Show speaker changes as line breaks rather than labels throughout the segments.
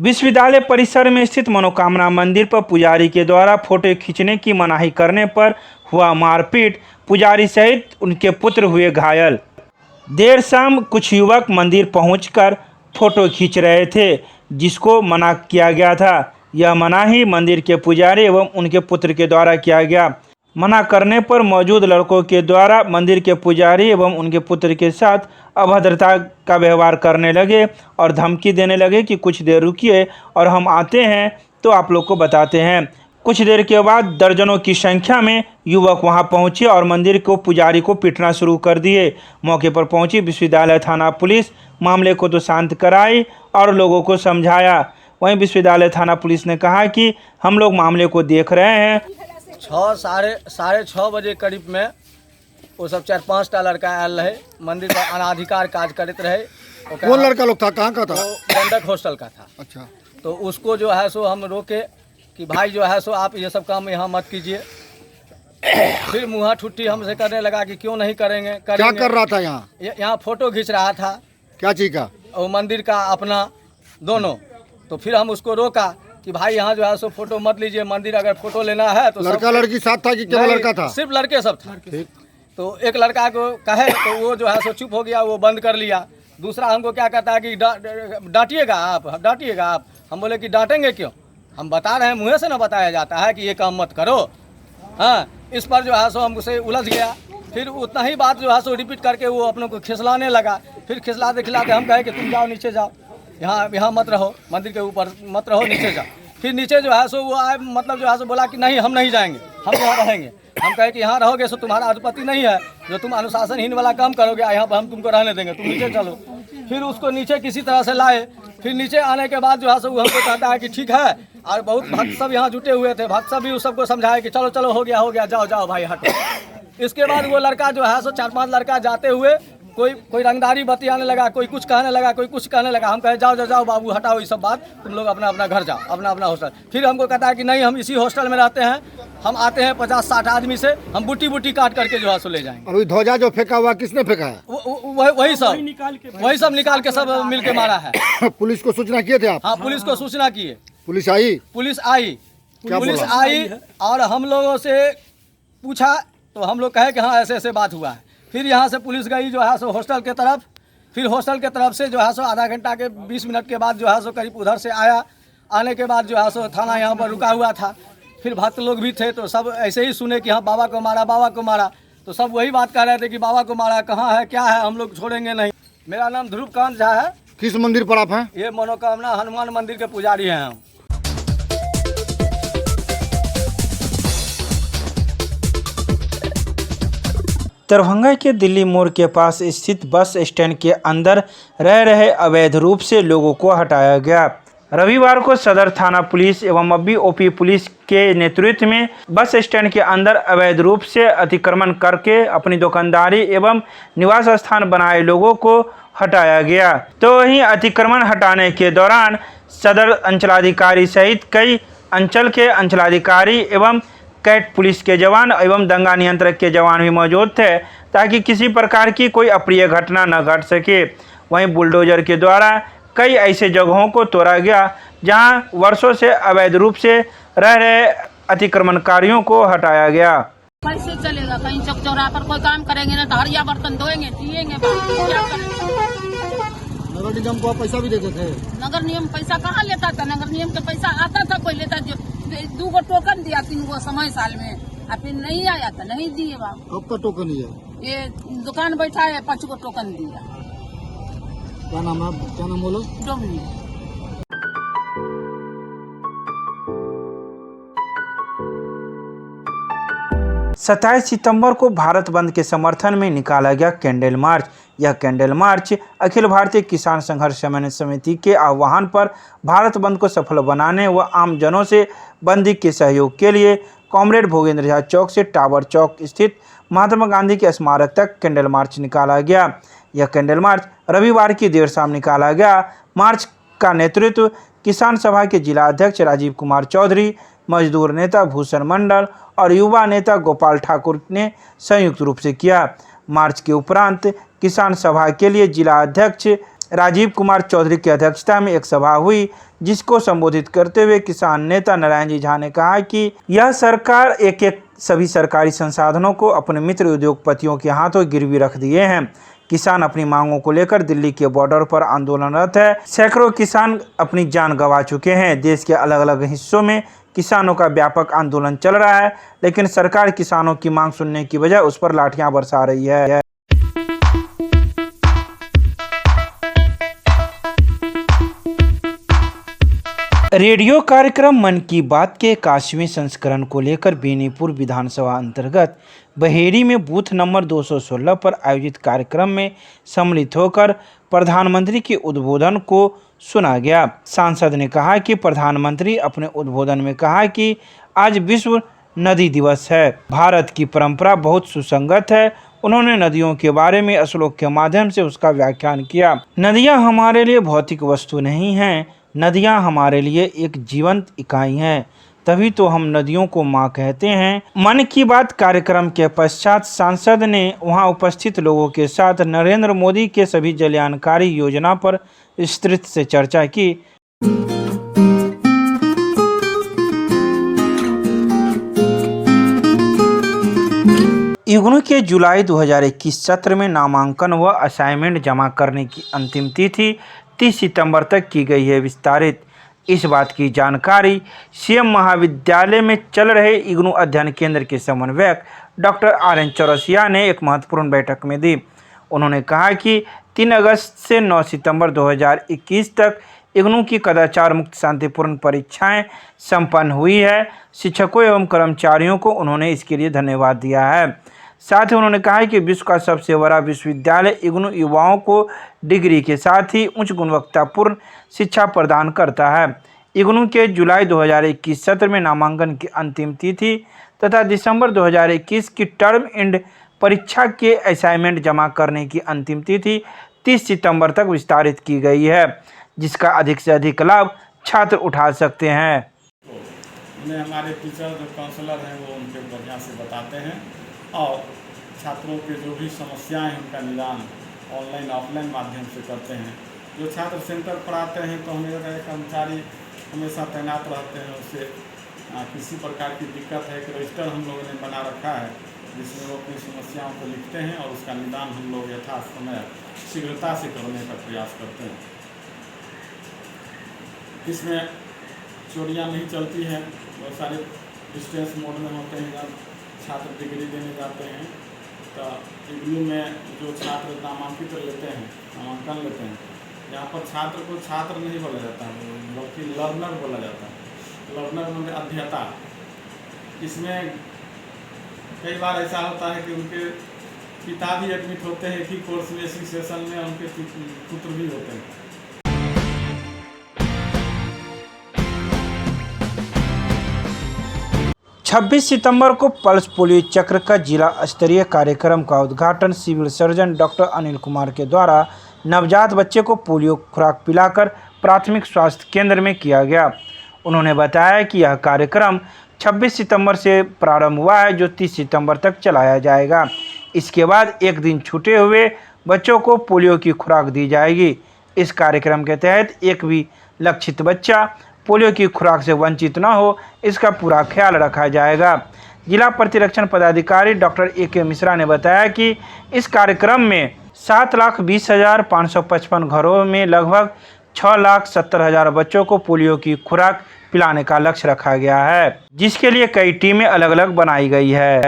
विश्वविद्यालय परिसर में स्थित मनोकामना मंदिर पर पुजारी के द्वारा फोटो खींचने की मनाही करने पर हुआ मारपीट। पुजारी सहित उनके पुत्र हुए घायल। देर शाम कुछ युवक मंदिर पहुंचकर फोटो खींच रहे थे, जिसको मना किया गया था। यह मनाही मंदिर के पुजारी एवं उनके पुत्र के द्वारा किया गया। मना करने पर मौजूद लड़कों के द्वारा मंदिर के पुजारी एवं उनके पुत्र के साथ अभद्रता का व्यवहार करने लगे और धमकी देने लगे कि कुछ देर रुकिए और हम आते हैं तो आप लोग को बताते हैं। कुछ देर के बाद दर्जनों की संख्या में युवक वहां पहुंचे और मंदिर को पुजारी को पीटना शुरू कर दिए। मौके पर पहुंची विश्वविद्यालय थाना पुलिस मामले को तो शांत कराई और लोगों को समझाया। वहीं विश्वविद्यालय थाना पुलिस ने कहा कि हम लोग मामले को देख रहे हैं।
साढ़े छः बजे करीब में वो सब 4-5 टा लड़का आयल रहे, मंदिर पर अनाधिकार काज करते रहे।
कौन लड़का लोग था, कहाँ का था?
वो गंडक हॉस्टल का था।
अच्छा।
तो उसको जो है सो हम रोके कि भाई जो है सो आप ये सब काम यहाँ मत कीजिए। फिर मुँह ठुट्टी हमसे करने लगा कि क्यों नहीं करेंगे।
क्या कर रहा था यहाँ?
यहाँ फोटो खींच रहा था।
क्या चीज़ का?
वो मंदिर का अपना दोनों। तो फिर हम उसको रोका कि भाई यहाँ जो है सो फोटो मत लीजिए, मंदिर अगर फोटो लेना है तो
लड़का लड़की साथ था कि केवल लड़का था?
सिर्फ लड़के सब था। तो एक लड़का को कहे तो वो जो है सो चुप हो गया, वो बंद कर लिया। दूसरा हमको क्या कहता है कि डांटिएगा आप। हम बोले कि डांटेंगे क्यों, हम बता रहे हैं, मुँह से ना बताया जाता है कि ये काम मत करो। हाँ, इस पर जो है सो हम उसे उलझ गया। फिर उतना ही बात जो है सो रिपीट करके वो अपनों को खिसलाने लगा। फिर खिसलाते खिलाते हम कहे कि तुम जाओ नीचे जाओ, यहाँ मत रहो, मंदिर के ऊपर मत रहो, नीचे जाओ। फिर नीचे जो है सो वो आए, मतलब जो है सो बोला कि नहीं हम नहीं जाएंगे, हम यहाँ रहेंगे। हम कहे कि यहाँ रहोगे सो तुम्हारा अधिपति नहीं है, जो तुम अनुशासनहीन वाला काम करोगे यहाँ पर हम तुमको रहने देंगे, तुम नीचे चलो। फिर उसको नीचे किसी तरह से लाए। फिर नीचे आने के बाद जो है सो वो हमको कहता है कि ठीक है। और बहुत भक्त सब यहाँ जुटे हुए थे, भक्त सब भी उस सबको समझाए कि चलो चलो हो गया, जाओ भाई हटो। इसके बाद वो लड़का जो है सो 4-5 लड़का जाते हुए कोई रंगदारी बतियाने लगा, कोई कुछ कहने लगा, कोई कुछ कहने लगा। हम कहे जाओ बाबू हटाओ ये सब बात, तुम लोग अपना घर जाओ, अपना हॉस्टल। फिर हमको कहता है कि नहीं हम इसी हॉस्टल में रहते हैं, हम आते हैं 50-60 आदमी से, हम बुटी काट करके जो है सो ले जाएंगे।
अभी ध्वजा जो फेंका हुआ किसने फेंका है?
वही सब निकाल के सब मिल के मारा है।
पुलिस को सूचना किए थे आप?
हाँ, पुलिस को सूचना किए।
पुलिस आई
पुलिस आई और हम लोगों से पूछा तो हम लोग कहे कि हाँ ऐसे बात हुआ है। फिर यहाँ से पुलिस गई जो है सो हॉस्टल के तरफ। फिर हॉस्टल के तरफ से जो है सो आधा घंटा के 20 मिनट के बाद जो है सो करीब उधर से आया। आने के बाद जो है सो थाना यहाँ पर रुका हुआ था। फिर भक्त लोग भी थे तो सब ऐसे ही सुने कि हाँ बाबा को मारा। तो सब वही बात कह रहे थे कि बाबा को मारा, कहाँ है क्या है, हम लोग छोड़ेंगे नहीं। मेरा नाम ध्रुवकांत झा है।
किस मंदिर पर आप हैं?
ये मनोकामना हनुमान मंदिर के पुजारी हैं हम।
दरभंगा के दिल्ली मोड़ के पास स्थित बस स्टैंड के अंदर रह रहे अवैध रूप से लोगों को हटाया गया। रविवार को सदर थाना पुलिस एवं अब्बी ओपी पुलिस के नेतृत्व में बस स्टैंड के अंदर अवैध रूप से अतिक्रमण करके अपनी दुकानदारी एवं निवास स्थान बनाए लोगों को हटाया गया। तो वहीं अतिक्रमण हटाने के दौरान सदर अंचलाधिकारी सहित कई अंचल के अंचलाधिकारी एवं कैट पुलिस के जवान एवं दंगा नियंत्रक के जवान भी मौजूद थे, ताकि किसी प्रकार की कोई अप्रिय घटना न घट सके। वहीं बुलडोजर के द्वारा कई ऐसे जगहों को तोड़ा गया जहां वर्षों से अवैध रूप से रह रहे अतिक्रमणकारियों को हटाया गया।
कैसे चलेगा? कहीं चौक चौराहा पर कोई काम करेंगे ना तो हरिया बर्तन धोएंगे, पिएंगे, क्या करेंगे?
नगर निगम को पैसा भी देते थे?
नगर निगम पैसा कहाँ लेता था? नगर निगम का पैसा आता था, कोई लेता। जो 2 टोकन दिया 3 समय साल में, फिर नहीं आया था, नहीं दिए बाबू।
कब का टोकन है?
ये दुकान बैठा है, 5 टोकन दिया।
क्या नाम बोलो?
डोमनी।
27 सितंबर को भारत बंद के समर्थन में निकाला गया कैंडल मार्च। यह कैंडल मार्च अखिल भारतीय किसान संघर्ष समन्वय समिति के आह्वान पर भारत बंद को सफल बनाने व आम जनों से बंदी के सहयोग के लिए कॉमरेड भोगेंद्र झा चौक से टावर चौक स्थित महात्मा गांधी के स्मारक तक कैंडल मार्च निकाला गया। यह कैंडल मार्च रविवार की देर शाम निकाला गया। मार्च का नेतृत्व किसान सभा के जिला अध्यक्ष राजीव कुमार चौधरी, मजदूर नेता भूषण मंडल और युवा नेता गोपाल ठाकुर ने संयुक्त रूप से किया। मार्च के उपरांत किसान सभा के लिए जिला अध्यक्ष राजीव कुमार चौधरी की अध्यक्षता में एक सभा हुई, जिसको संबोधित करते हुए किसान नेता नारायण जी झा ने कहा कि यह सरकार एक एक सभी सरकारी संसाधनों को अपने मित्र उद्योगपतियों के हाथों गिरवी रख दिए हैं। किसान अपनी मांगों को लेकर दिल्ली के बॉर्डर पर आंदोलनरत है। सैकड़ों किसान अपनी जान गंवा चुके हैं। देश के अलग अलग हिस्सों में किसानों का व्यापक आंदोलन चल रहा है, लेकिन सरकार किसानों की मांग सुनने की बजाय उस पर लाठियां बरसा रही है। रेडियो कार्यक्रम मन की बात के 81वें संस्करण को लेकर बेनीपुर विधानसभा अंतर्गत बहेड़ी में बूथ नंबर 216 पर आयोजित कार्यक्रम में सम्मिलित होकर प्रधानमंत्री के उद्बोधन को सुना गया। सांसद ने कहा कि प्रधानमंत्री अपने उद्बोधन में कहा कि आज विश्व नदी दिवस है। भारत की परंपरा बहुत सुसंगत है। उन्होंने नदियों के बारे में श्लोक के माध्यम से उसका व्याख्यान किया। नदियां हमारे लिए भौतिक वस्तु नहीं हैं, नदियां हमारे लिए एक जीवंत इकाई हैं, तभी तो हम नदियों को माँ कहते हैं। मन की बात कार्यक्रम के पश्चात सांसद ने वहां उपस्थित लोगों के साथ नरेंद्र मोदी के सभी कल्याणकारी योजना पर विस्तृत से चर्चा की। इग्नू के जुलाई 2021 सत्र में नामांकन व असाइनमेंट जमा करने की अंतिम तिथि 30 सितंबर तक की गई है विस्तारित। इस बात की जानकारी सीएम महाविद्यालय में चल रहे इग्नू अध्ययन केंद्र के समन्वयक डॉक्टर RN चौरसिया ने एक महत्वपूर्ण बैठक में दी। उन्होंने कहा कि 3 अगस्त से 9 सितंबर 2021 तक इग्नू की कदाचार मुक्त शांतिपूर्ण परीक्षाएं संपन्न हुई है। शिक्षकों एवं कर्मचारियों को उन्होंने इसके लिए धन्यवाद दिया है। साथ ही उन्होंने कहा कि विश्व का सबसे बड़ा विश्वविद्यालय इग्नू युवाओं को डिग्री के साथ ही उच्च गुणवत्तापूर्ण शिक्षा प्रदान करता है। इग्नू के जुलाई 2021 सत्र में नामांकन की अंतिम तिथि तथा दिसंबर 2021 की टर्म एंड परीक्षा के असाइनमेंट जमा करने की अंतिम तिथि 30 सितंबर तक विस्तारित की गई है, जिसका अधिक से अधिक लाभ छात्र उठा सकते हैं।
उन्हें हमारे टीचर जो काउंसलर हैं वो उनके बढ़िया से बताते हैं और छात्रों के जो भी समस्याएं हैं उनका निदान ऑनलाइन ऑफलाइन माध्यम से करते हैं। जो छात्र सेंटर पर आते हैं तो हमें कर्मचारी हमेशा तैनात रहते हैं। उससे किसी प्रकार की दिक्कत है कि रजिस्टर हम लोगों ने बना रखा है, जिसमें वो अपनी समस्याओं को लिखते हैं और उसका निदान हम लोग यथासमय शीघ्रता से करने का प्रयास करते हैं। इसमें चोरियां नहीं चलती हैं। बहुत सारे डिस्टेंस मोड में होते हैं। जब छात्र डिग्री देने जाते हैं तो इग्नू में जो छात्र नामांकित लेते हैं, नामांकन लेते हैं, यहाँ पर छात्र को छात्र नहीं बोला जाता है, बल्कि लर्नर बोला जाता है। लर्नर मतलब अध्येता। इसमें कई बार ऐसा होता है कि उनके पिता भी एडमिट होते हैं कि कोर्स में इसी सेशन में, उनके पुत्र भी होते हैं।
26 सितंबर को पल्स पोलियो चक्र का जिला स्तरीय कार्यक्रम का उद्घाटन civil surgeon doctor Anil Kumar के द्वारा नवजात बच्चे को पोलियो खुराक पिलाकर प्राथमिक स्वास्थ्य केंद्र में किया गया। उन्होंने बताया कि यह कार्यक्रम 26 सितंबर से प्रारंभ हुआ है, जो 30 सितंबर तक चलाया जाएगा। इसके बाद एक दिन छूटे हुए बच्चों को पोलियो की खुराक दी जाएगी। इस कार्यक्रम के तहत एक भी लक्षित बच्चा पोलियो की खुराक से वंचित न हो, इसका पूरा ख्याल रखा जाएगा। जिला प्रतिरक्षण पदाधिकारी डॉक्टर AK मिश्रा ने बताया कि इस कार्यक्रम में 7,20,555 घरों में लगभग 6,70,000 बच्चों को पोलियो की खुराक पिलाने का लक्ष्य रखा गया है, जिसके लिए कई टीमें अलग अलग बनाई गई है।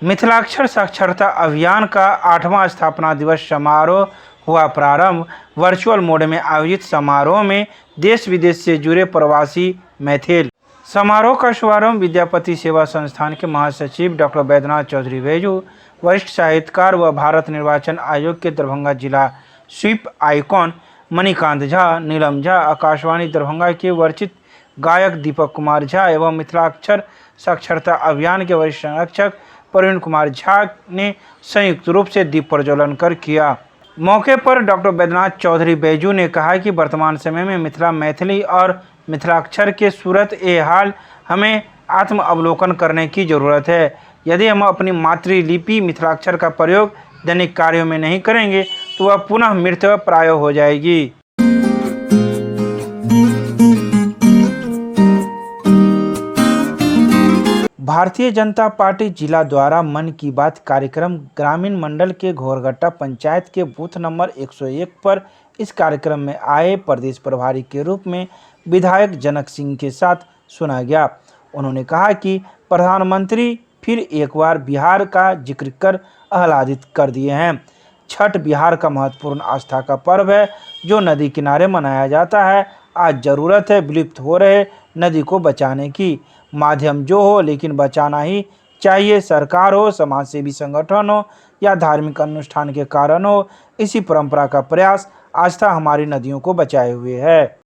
मिथिलाक्षर साक्षरता अभियान का 8वां स्थापना दिवस समारोह हुआ प्रारंभ। वर्चुअल मोड में आयोजित समारोह में देश विदेश से जुड़े प्रवासी मैथिल। समारोह का शुभारंभ विद्यापति सेवा संस्थान के महासचिव डॉक्टर बैद्यनाथ चौधरी बैजू, वरिष्ठ साहित्यकार व भारत निर्वाचन आयोग के दरभंगा जिला स्वीप आइकॉन मणिकांत झा, नीलम झा, आकाशवाणी दरभंगा के वर्चित गायक दीपक कुमार झा एवं मिथिलाक्षर साक्षरता अभियान के वरिष्ठ संरक्षक प्रवीण कुमार झा ने संयुक्त रूप से दीप प्रज्वलन कर किया। मौके पर डॉक्टर बैद्यनाथ चौधरी बैजू ने कहा कि वर्तमान समय में मिथिला मैथिली और मिथिलाक्षर के सूरत ए हाल हमें आत्म अवलोकन करने की ज़रूरत है। यदि हम अपनी मातृलिपि मिथिलाक्षर का प्रयोग दैनिक कार्यों में नहीं करेंगे तो वह पुनः मृतप्राय हो जाएगी। भारतीय जनता पार्टी जिला द्वारा मन की बात कार्यक्रम ग्रामीण मंडल के घोरघट्टा पंचायत के बूथ नंबर 101 पर इस कार्यक्रम में आए प्रदेश प्रभारी के रूप में विधायक जनक सिंह के साथ सुना गया। उन्होंने कहा कि प्रधानमंत्री फिर एक बार बिहार का जिक्र कर आह्लादित कर दिए हैं। छठ बिहार का महत्वपूर्ण आस्था का पर्व है जो नदी किनारे मनाया जाता है। आज ज़रूरत है विलुप्त हो रहे नदी को बचाने की। माध्यम जो हो लेकिन बचाना ही चाहिए। सरकार हो, समाजसेवी संगठन हो या धार्मिक अनुष्ठान के कारण हो, इसी परंपरा का प्रयास आस्था हमारी नदियों को बचाए हुए है।